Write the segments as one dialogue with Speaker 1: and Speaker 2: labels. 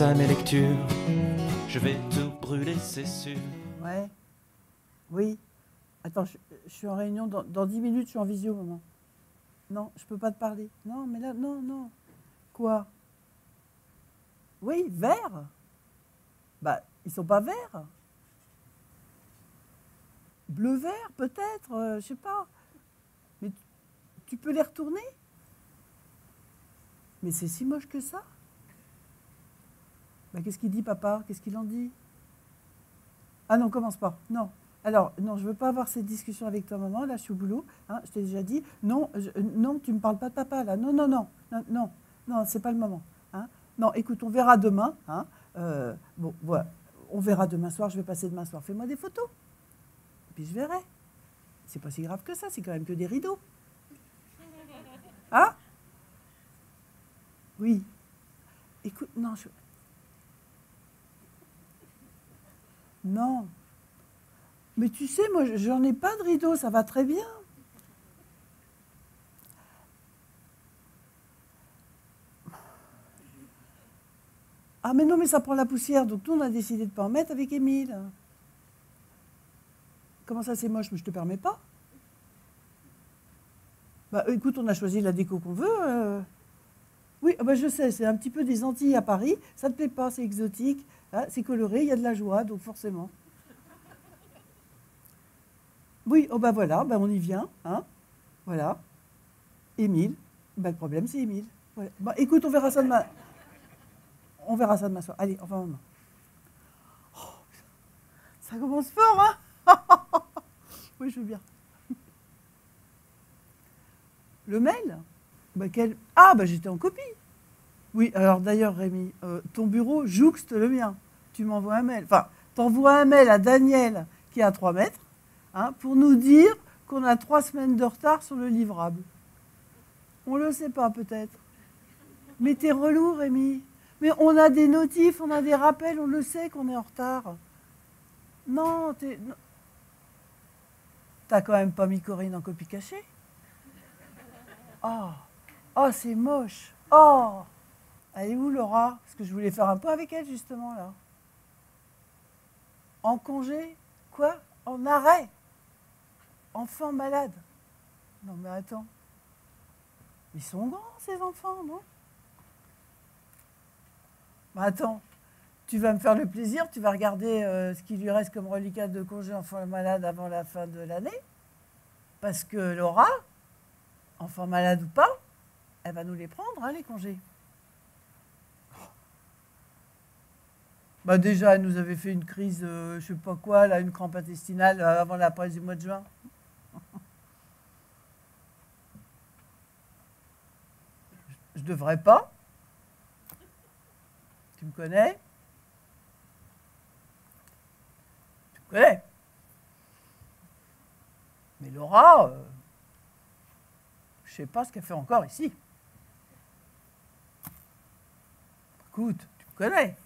Speaker 1: grâce à mes lectures, je vais tout brûler, c'est sûr.
Speaker 2: Ouais. Oui. Attends, je suis en réunion. Dans 10 minutes, je suis en visio, maman. Non, je peux pas te parler. Non, mais là, non, non. Quoi? Oui, verts. Bah, ils sont pas verts. Bleu-vert, peut-être, je sais pas. Mais tu peux les retourner? Mais c'est si moche que ça. Bah, qu'est-ce qu'il dit, papa? Qu'est-ce qu'il en dit? Ah non, commence pas. Non. Alors, non, je veux pas avoir cette discussion avec toi, maman. Là, je suis au boulot. Hein, je t'ai déjà dit. Non, non, tu me parles pas de papa, là. Non, non, non. Non, non, non, c'est pas le moment. Hein. Non, écoute, on verra demain. Hein. Bon, voilà. On verra demain soir. Je vais passer demain soir. Fais-moi des photos. Et puis je verrai. C'est pas si grave que ça. C'est quand même que des rideaux. Hein? Oui. Écoute, non, non. Mais tu sais, moi, j'en ai pas de rideau, ça va très bien. Ah, mais non, mais ça prend la poussière, donc nous, on a décidé de ne pas en mettre avec Émile. Comment ça, c'est moche? Mais je te permets pas. Bah, écoute, on a choisi la déco qu'on veut. Oui, bah, je sais, c'est un petit peu des Antilles à Paris. Ça te plaît pas, c'est exotique, hein, c'est coloré, il y a de la joie, donc forcément. Oui, oh bah voilà, bah on y vient, hein. Voilà. Émile, bah le problème c'est Émile. Voilà. Bah écoute, on verra ça demain. On verra ça demain soir. Allez, enfin maman. Oh, ça commence fort, hein. Oui, je veux bien. Le mail? Bah quel... Ah bah j'étais en copie. Oui, alors d'ailleurs Rémi, ton bureau jouxte le mien. Tu m'envoies un mail. Enfin, t'envoies un mail à Daniel qui est à 3 mètres, hein, pour nous dire qu'on a 3 semaines de retard sur le livrable. On le sait pas peut-être. Mais t'es relou Rémi. Mais on a des notifs, on a des rappels, on le sait qu'on est en retard. Non, t'as quand même pas mis Corinne en copie cachée? Oh, oh c'est moche. Oh, elle est où Laura? Parce que je voulais faire un peu avec elle justement là. En congé? Quoi? En arrêt? Enfant malade? Non mais attends. Ils sont grands ces enfants, non? Bah attends, tu vas me faire le plaisir, tu vas regarder ce qu'il lui reste comme reliquat de congé enfant malade avant la fin de l'année. Parce que Laura, enfant malade ou pas, elle va nous les prendre, hein, les congés. Bah déjà, elle nous avait fait une crise, je sais pas quoi, là, une crampe intestinale avant la pause du mois de juin. Je devrais pas. Tu me connais? Tu me connais? Mais Laura, je sais pas ce qu'elle fait encore ici. Écoute, tu me connais.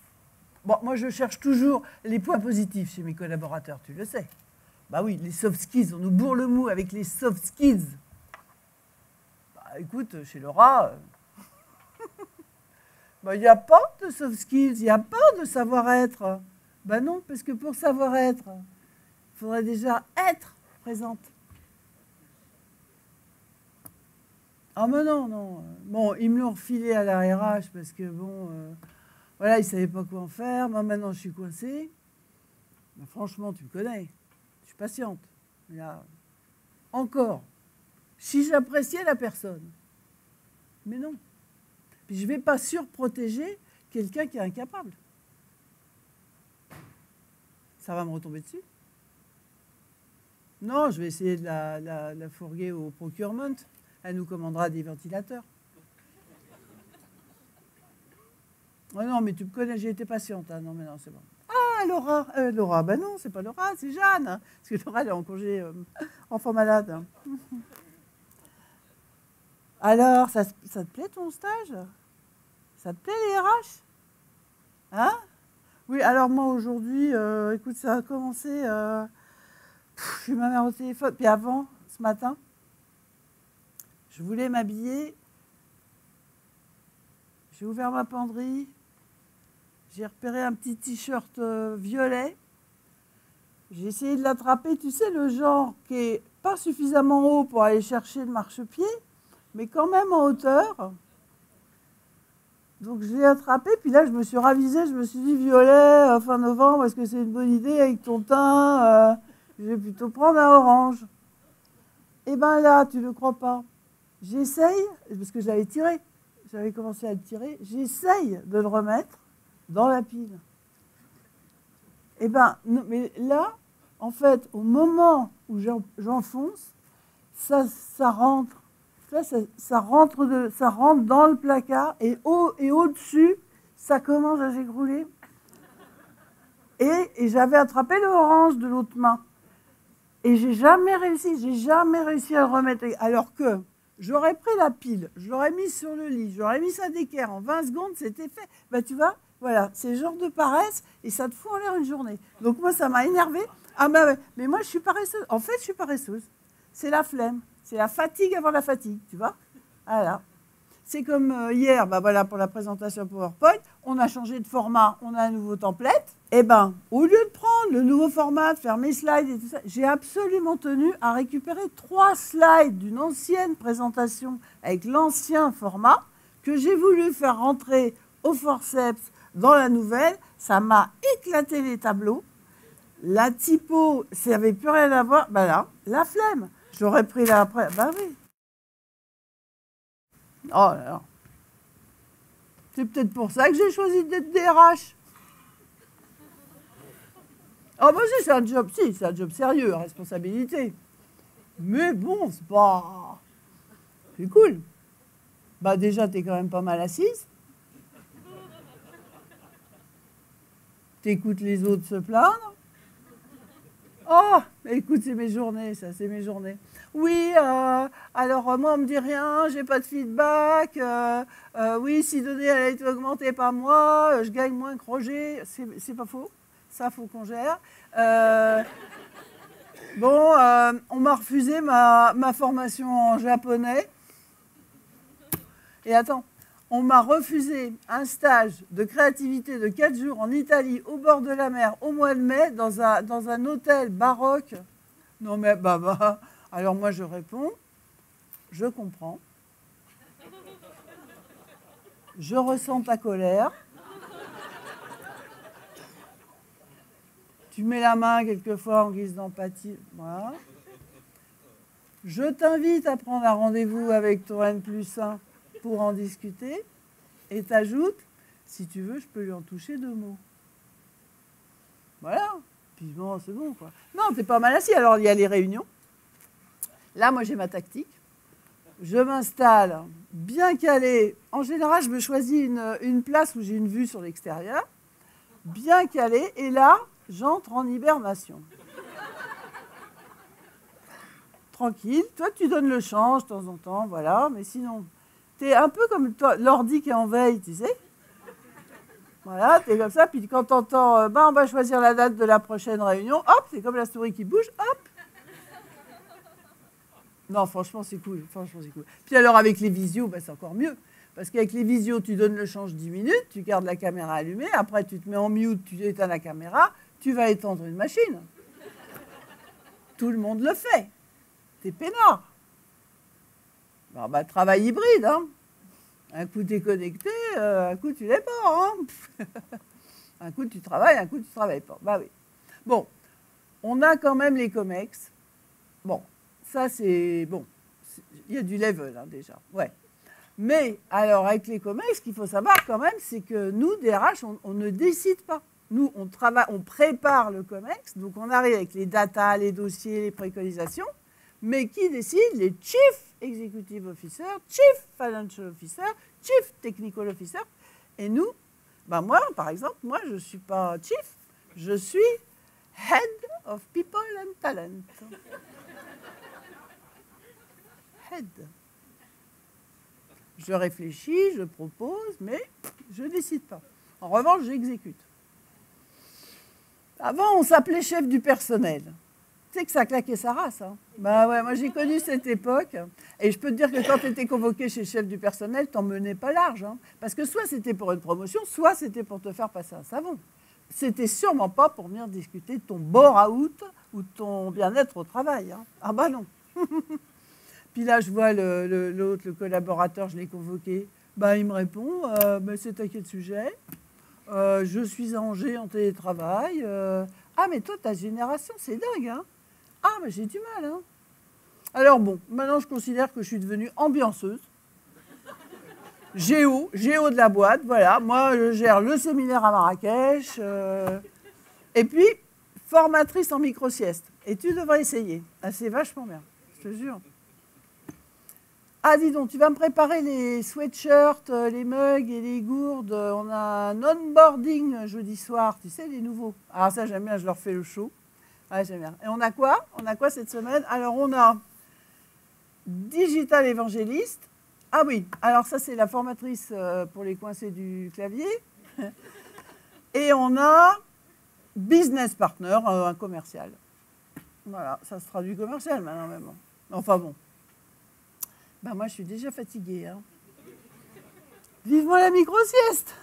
Speaker 2: Bon, moi, je cherche toujours les points positifs chez mes collaborateurs, tu le sais. Bah oui, les soft skills, on nous bourre le mou avec les soft skills. Bah écoute, chez Laura, bah, il n'y a pas de soft skills, il n'y a pas de savoir-être. Bah non, parce que pour savoir-être, il faudrait déjà être présente. Ah mais non, non. Bon, ils me l'ont refilé à la RH parce que bon... voilà, ils ne savaient pas quoi en faire. Moi, maintenant, je suis coincée. Mais franchement, tu me connais. Je suis patiente. Mais là, encore, si j'appréciais la personne. Mais non. Puis je ne vais pas surprotéger quelqu'un qui est incapable. Ça va me retomber dessus. Non, je vais essayer de la fourguer au procurement. Elle nous commandera des ventilateurs. Oh non, mais tu me connais, j'ai été patiente. Hein. Non, mais non, c'est bon. Ah, Laura, Laura, ben non, c'est pas Laura, c'est Jeanne. Hein, parce que Laura, elle est en congé enfant malade. Hein. Alors, ça te plaît ton stage? Ça te plaît les RH? Hein? Oui, alors moi aujourd'hui, écoute, ça a commencé. Je suis ma mère au téléphone. Puis avant, ce matin, je voulais m'habiller. J'ai ouvert ma penderie. j'ai repéré un petit t-shirt violet. J'ai essayé de l'attraper, tu sais, le genre qui est pas suffisamment haut pour aller chercher le marchepied, mais quand même en hauteur. Donc je l'ai attrapé, puis là je me suis ravisée, je me suis dit violet, fin novembre, est-ce que c'est une bonne idée avec ton teint je vais plutôt prendre un orange. Et bien là, tu ne le crois pas. J'essaye, parce que j'avais tiré, j'avais commencé à le tirer, j'essaye de le remettre dans la pile. Et bien, mais là, en fait, au moment où j'enfonce, ça rentre. Ça rentre dans le placard et au-dessus, ça commence à s'écrouler. Et j'avais attrapé l'orange de l'autre main. Et j'ai jamais réussi à le remettre. Alors que j'aurais pris la pile, je l'aurais mise sur le lit, j'aurais mis ça d'équerre, en 20 secondes, c'était fait. Ben, tu vois, voilà, c'est le genre de paresse et ça te fout en l'air une journée. Donc moi, ça m'a énervée. Ah ben ouais, mais moi, je suis paresseuse. En fait, je suis paresseuse. C'est la flemme. C'est la fatigue avant la fatigue, tu vois. Voilà. C'est comme hier, ben voilà, pour la présentation PowerPoint, on a changé de format, on a un nouveau template. Eh ben, au lieu de prendre le nouveau format, de faire mes slides et tout ça, j'ai absolument tenu à récupérer 3 slides d'une ancienne présentation avec l'ancien format que j'ai voulu faire rentrer au forceps dans la nouvelle. Ça m'a éclaté les tableaux. La typo, ça n'avait plus rien à voir. Ben là, la flemme. J'aurais pris là après. Ben oui. Oh là là. C'est peut-être pour ça que j'ai choisi d'être DRH. Oh, bah si, c'est un job sérieux, à responsabilité. Mais bon, c'est pas... C'est cool. Bah déjà, t'es quand même pas mal assise. T'écoutes les autres se plaindre. Oh, écoute, c'est mes journées, ça, c'est mes journées. Oui, alors moi, on me dit rien, j'ai pas de feedback. Oui, si donnée, elle a été augmentée par moi, je gagne moins que Roger. C'est pas faux. Ça, faut qu'on gère. On m'a refusé ma formation en japonais. Et attends, on m'a refusé un stage de créativité de 4 jours en Italie, au bord de la mer, au mois de mai, dans un hôtel baroque. Non mais, alors moi je réponds, je comprends. Je ressens ta colère. Tu mets la main quelquefois en guise d'empathie. Voilà. Je t'invite à prendre un rendez-vous avec ton N+1 pour en discuter. Et t'ajoutes, si tu veux, je peux lui en toucher 2 mots. Voilà. Puis bon, c'est bon, quoi. Non, t'es pas mal assis. Alors, il y a les réunions. Là, moi, j'ai ma tactique. Je m'installe bien calé. En général, je me choisis une place où j'ai une vue sur l'extérieur. Bien calé. Et là, j'entre en hibernation. Tranquille. Toi, tu donnes le change de temps en temps, voilà. Mais sinon, t'es un peu comme l'ordi qui est en veille, tu sais. Voilà, t'es comme ça. Puis quand t'entends, on va choisir la date de la prochaine réunion, hop, c'est comme la souris qui bouge, hop. Non, franchement, c'est cool. Puis alors, avec les visios, c'est encore mieux. Parce qu'avec les visios, tu donnes le change 10 minutes, tu gardes la caméra allumée, après tu te mets en mute, tu éteins la caméra, tu vas étendre une machine. Tout le monde le fait. T'es peinard. Travail hybride, hein. Un coup, tu es connecté, un coup, tu l'es pas. Hein. Un coup, tu travailles, un coup, tu travailles pas. Bah oui. Bon, on a quand même les COMEX. Bon, ça, c'est... Bon, il y a du level, hein, déjà. Ouais. Mais, alors, avec les COMEX, ce qu'il faut savoir quand même, c'est que nous, DRH, on ne décide pas. Nous, on travaille, on prépare le COMEX, donc on arrive avec les datas, les dossiers, les préconisations. Mais qui décide? Les Chief Executive Officer, Chief Financial Officer, Chief Technical Officer. Et nous, moi, par exemple, je ne suis pas Chief, je suis Head of People and Talent. Head. Je réfléchis, je propose, mais je ne décide pas. En revanche, j'exécute. Avant, on s'appelait chef du personnel. Tu sais que ça a claqué sa race. Hein. Bah ouais, moi j'ai connu cette époque. Et je peux te dire que quand tu étais convoqué chez le chef du personnel, t'en menais pas large. Hein. Parce que soit c'était pour une promotion, soit c'était pour te faire passer un savon. C'était sûrement pas pour venir discuter de ton bore-out ou de ton bien-être au travail. Hein. Ah bah non. Puis là, je vois l'autre, le collaborateur, je l'ai convoqué. Bah, il me répond, bah, c'est à quel sujet? Je suis à Angers en télétravail. Ah, mais toi, ta génération, c'est dingue. Hein. Ah, mais j'ai du mal. Hein. Alors bon, maintenant, je considère que je suis devenue ambianceuse. Géo de la boîte, voilà. Moi, je gère le séminaire à Marrakech. Et puis, formatrice en micro-sieste. Et tu devrais essayer. Ah, c'est vachement bien, je te jure. Ah, dis donc, tu vas me préparer les sweatshirts, les mugs et les gourdes. On a un onboarding jeudi soir, tu sais, les nouveaux. Ah, ça, j'aime bien, je leur fais le show. Ah, j'aime bien. Et on a quoi? On a quoi cette semaine? Alors, on a Digital Évangéliste. Ah oui, alors ça, c'est la formatrice pour les coincés du clavier. Et on a Business Partner, un commercial. Voilà, ça se traduit commercial maintenant même. Enfin bon. Ben moi, je suis déjà fatiguée. Hein. Vivement la micro-sieste!